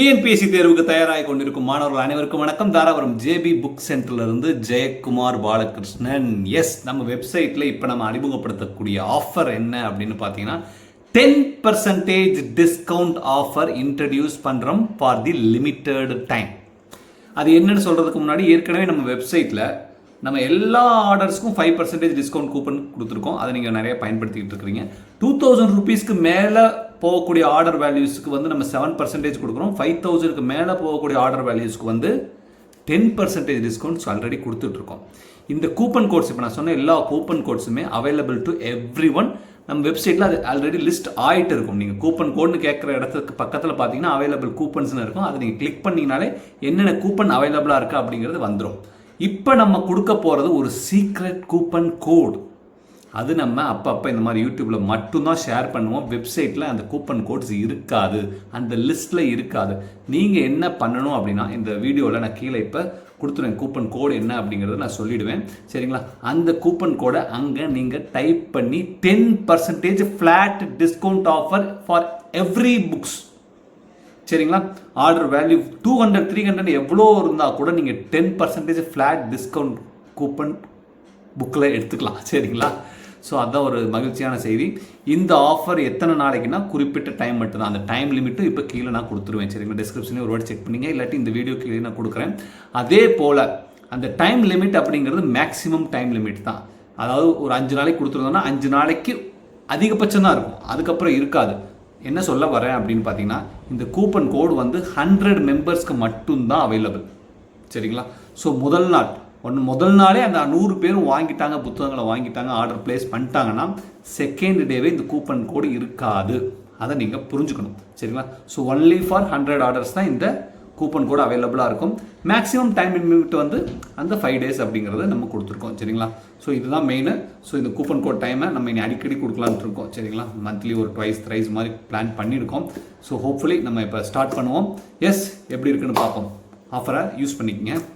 TNPSC தேர்வுக்கு தயாராகி கொண்டிருக்கும் மாணவர்கள் அனைவருக்கும் வணக்கம். தாராபுரம் ஜேபி புக் சென்டர்ல இருந்து ஜெயக்குமார் பாலகிருஷ்ணன். எஸ், நம்ம வெப்சைட்ல இப்போ நம்ம அறிமுகப்படுத்தக்கூடிய ஆஃபர் என்ன அப்படின்னு பார்த்தீங்கன்னா 10% டிஸ்கவுண்ட் ஆஃபர் இன்ட்ரடியூஸ் பண்ணுறோம் ஃபார் தி லிமிட்டெட் டைம். அது என்னன்னு சொல்றதுக்கு முன்னாடி ஏற்கனவே நம்ம வெப்சைட்ல நம்ம எல்லா ஆர்டர்ஸ்க்கும் 5% டிஸ்கவுண்ட் கூப்பன் கொடுத்துருக்கோம். அதை நீங்கள் நிறைய பயன்படுத்திக்கிட்டு இருக்கிறீங்க. 2000 ரூபீஸ்க்கு மேலே போகக்கூடிய ஆர்டர் வேல்யூஸ்க்கு வந்து நம்ம 7% கொடுக்குறோம். 5000க்கு மேலே போகக்கூடிய ஆர்டர் வேல்யூஸ்க்கு வந்து 10% டிஸ்கவுண்ட்ஸ் ஆல்ரெடி கொடுத்துட்ருக்கோம். இந்த கூப்பன் கோட்ஸ் இப்போ நான் சொன்ன எல்லா கூப்பன் கோட்ஸுமே அவைலபிள் டு எவ்ரி ஒன். நம்ம வெப்சைட்டில் அது ஆல்ரெடி லிஸ்ட் ஆகிட்டு இருக்கும். நீங்கள் கூப்பன் கோட்னு கேட்குற இடத்துக்கு பக்கத்தில் பார்த்தீங்கன்னா அவைலபிள் கூப்பன்ஸ்னு இருக்கும். அதை நீங்கள் கிளிக் பண்ணிங்கனாலே என்னென்ன கூப்பன் அவைலபிளாக இருக்குது அப்படிங்கிறது வந்துடும். இப்போ நம்ம கொடுக்க போகிறது ஒரு சீக்ரெட் கூப்பன் கோட். அது நம்ம அப்பப்போ இந்த மாதிரி யூடியூப்பில் மட்டும்தான் ஷேர் பண்ணுவோம். வெப்சைட்டில் அந்த கூப்பன் கோட்ஸ் இருக்காது, அந்த லிஸ்ட்டில் இருக்காது. நீங்கள் என்ன பண்ணணும் அப்படின்னா, இந்த வீடியோவில் நான் கீழே இப்போ கொடுத்துருவேன் கூப்பன் கோடு என்ன அப்படிங்கிறத நான் சொல்லிவிடுவேன். சரிங்களா? அந்த கூப்பன் கோடை அங்கே நீங்கள் டைப் பண்ணி 10% flat discount offer for every books. சரிங்களா? ஆர்டர் வேல்யூ 200 300 எவ்வளோ இருந்தால் கூட நீங்கள் 10% ஃப்ளாட் டிஸ்கவுண்ட் கூப்பன் புக்கில் எடுத்துக்கலாம். சரிங்களா? ஸோ அதுதான் ஒரு மகிழ்ச்சியான செய்தி. இந்த ஆஃபர் எத்தனை நாளைக்குன்னா குறிப்பிட்ட டைம் மட்டும்தான். அந்த டைம் லிமிட்டும் இப்போ கீழே நான் கொடுத்துருவேன். சரிங்களா? டிஸ்கிரிப்ஷன்லேயும் ஒரு வாட்டி செக் பண்ணிங்க, இல்லாட்டி இந்த வீடியோ கீழே நான் கொடுக்குறேன். அதே போல் அந்த டைம் லிமிட் அப்படிங்கிறது மேக்ஸிமம் டைம் லிமிட் தான். அதாவது ஒரு 5 நாளைக்கு கொடுத்துருந்தோம்னா 5 நாளைக்கு அதிகபட்சம் தான் இருக்கும், அதுக்கப்புறம் இருக்காது. என்ன சொல்ல வரேன் அப்படின்னு பார்த்தீங்கன்னா, இந்த கூப்பன் கோடு வந்து 100 மெம்பர்ஸ்க்கு மட்டும்தான் அவைலபிள். சரிங்களா? ஸோ முதல் நாளே அந்த 100 பேரும் வாங்கிட்டாங்க, புத்தகங்களை வாங்கிட்டாங்க, ஆர்டர் பிளேஸ் பண்ணிட்டாங்கன்னா செகண்ட் டேவே இந்த கூப்பன் கோடு இருக்காது. அதை நீங்கள் புரிஞ்சுக்கணும். சரிங்களா? ஸோ ஒன்லி ஃபார் 100 ஆர்டர்ஸ் தான் இந்த கூப்பன் கோடு அவைலபிளாக இருக்கும். மேக்ஸிமம் டைம் லிமிட் வந்து அந்த 5 டேஸ் அப்படிங்கிறத நம்ம கொடுத்துருக்கோம். சரிங்களா? ஸோ இதுதான் மெயின். ஸோ இந்த கூப்பன் கோட் டைமை நம்ம இனி அடிக்கடி கொடுக்கலான்ட்டு இருக்கோம். சரிங்களா? மந்த்லி ஒரு 2 thrice மாதிரி பிளான் பண்ணியிருக்கோம். ஸோ ஹோப்ஃபுல்லி நம்ம இப்போ ஸ்டார்ட் பண்ணுவோம். எஸ், எப்படி இருக்குன்னு பார்ப்போம். ஆஃபரை யூஸ் பண்ணிக்கங்க.